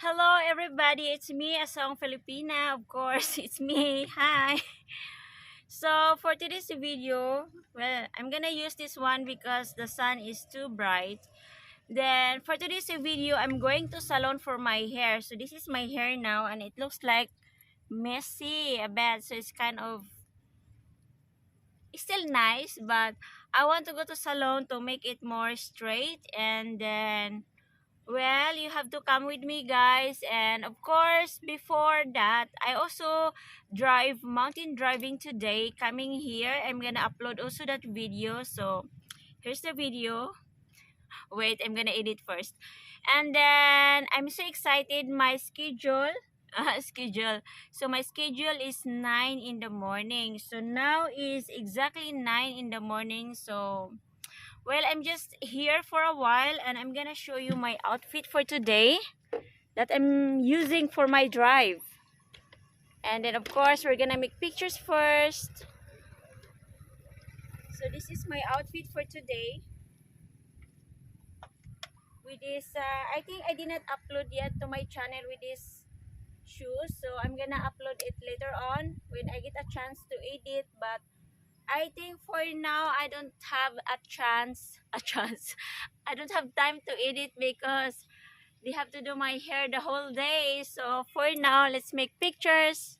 Hello everybody, it's me, Asawang Filipina. Of course, it's me. Hi. So for today's video, well, I'm gonna use this one because the sun is too bright. Then for today's video, I'm going to salon for my hair. So this is my hair now and it looks like messy a bit. So it's still nice, but I want to go to salon to make it more straight. And then well, you have to come with me, guys. And of course, before that, I also drive mountain driving today. Coming here, I'm gonna upload also that video. So here's the video. Wait, I'm gonna edit first. And then I'm so excited. My schedule. Schedule. So my schedule is 9 in the morning. So now is exactly 9 in the morning. So well, I'm just here for a while and I'm gonna show you my outfit for today that I'm using for my drive. And then of course we're gonna make pictures first. So this is my outfit for today. With this, I think I did not upload yet to my channel with this shoes. So I'm gonna upload it later on when I get a chance to edit. But I think for now I don't have a chance. I don't have time to edit because they have to do my hair the whole day. So for now, let's make pictures.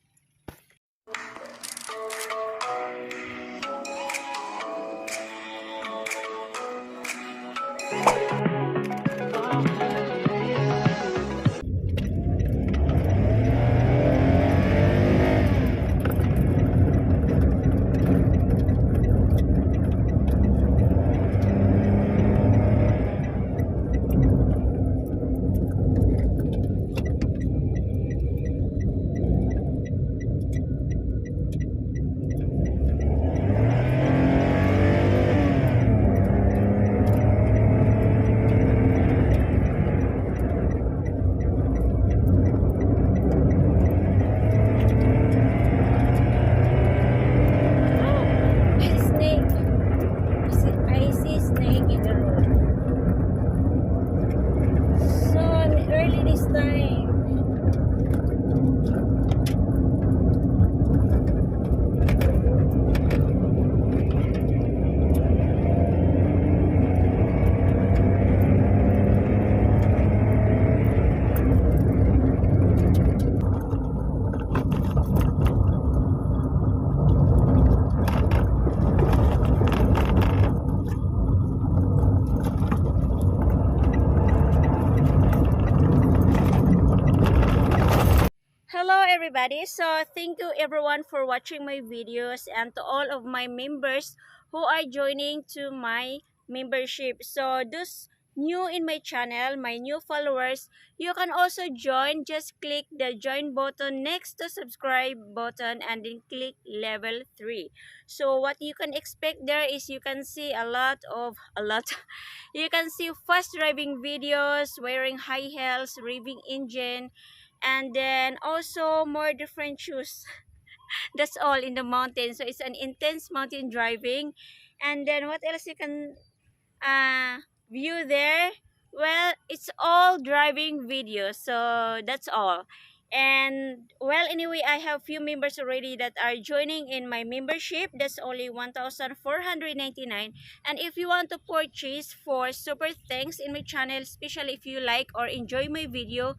Hello everybody, so thank you everyone for watching my videos and to all of my members who are joining to my membership. So those new in my channel, my new followers, you can also join. Just click the join button next to subscribe button and then click level 3. So what you can expect there is you can see a lot you can see fast driving videos, wearing high heels, revving engine, and then also more different shoes. That's all in the mountain. So it's an intense mountain driving. And then what else you can view there? Well, it's all driving videos. So that's all. And well, anyway, I have few members already that are joining in my membership. That's only 1,499. And if you want to purchase for super thanks in my channel, especially if you like or enjoy my video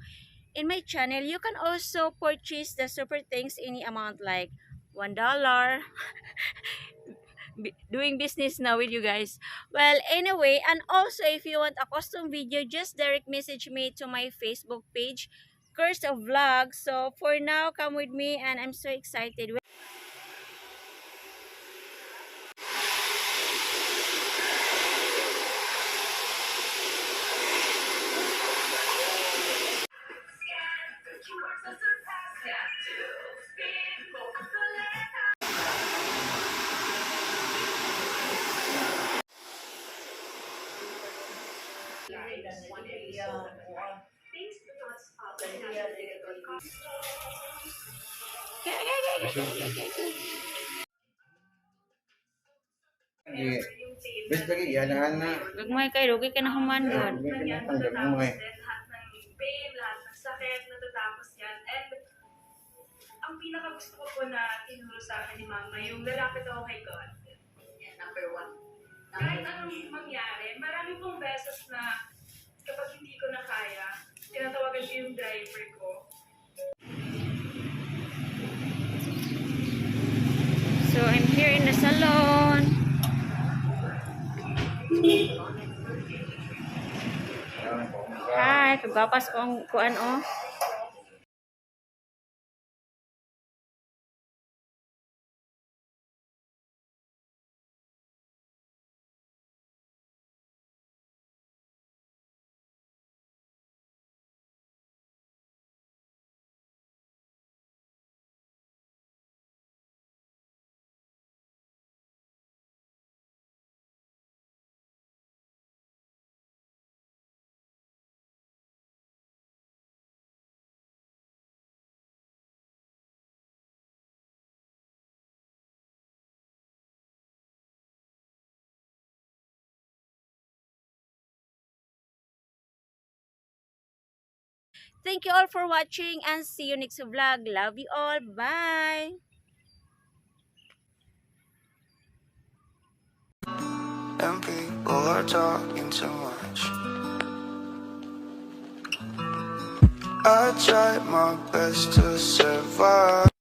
in my channel, you can also purchase the super thanks any amount like $1. Doing business now with you guys. Well, anyway, and also if you want a custom video, just direct message me to my Facebook page, Curse of Vlog. So for now, come with me and I'm so excited. Bes lagi ya na. Gagmay kayo, okay ka na humandod. Ang gagmay. ang pinaka gusto ko po na tinuro sa akin ni Mama, yung lalapit ako kay God. Yan, number one. Kahit anong mangyari, marami pong beses na kapag hindi ko na kaya, tinatawagan ko yung driver ko. So, I'm here in the salon. Hi, kagapas ko ang kuan oh. Thank you all for watching and see you next vlog. Love you all. Bye. And people are talking too much. I tried my best to survive.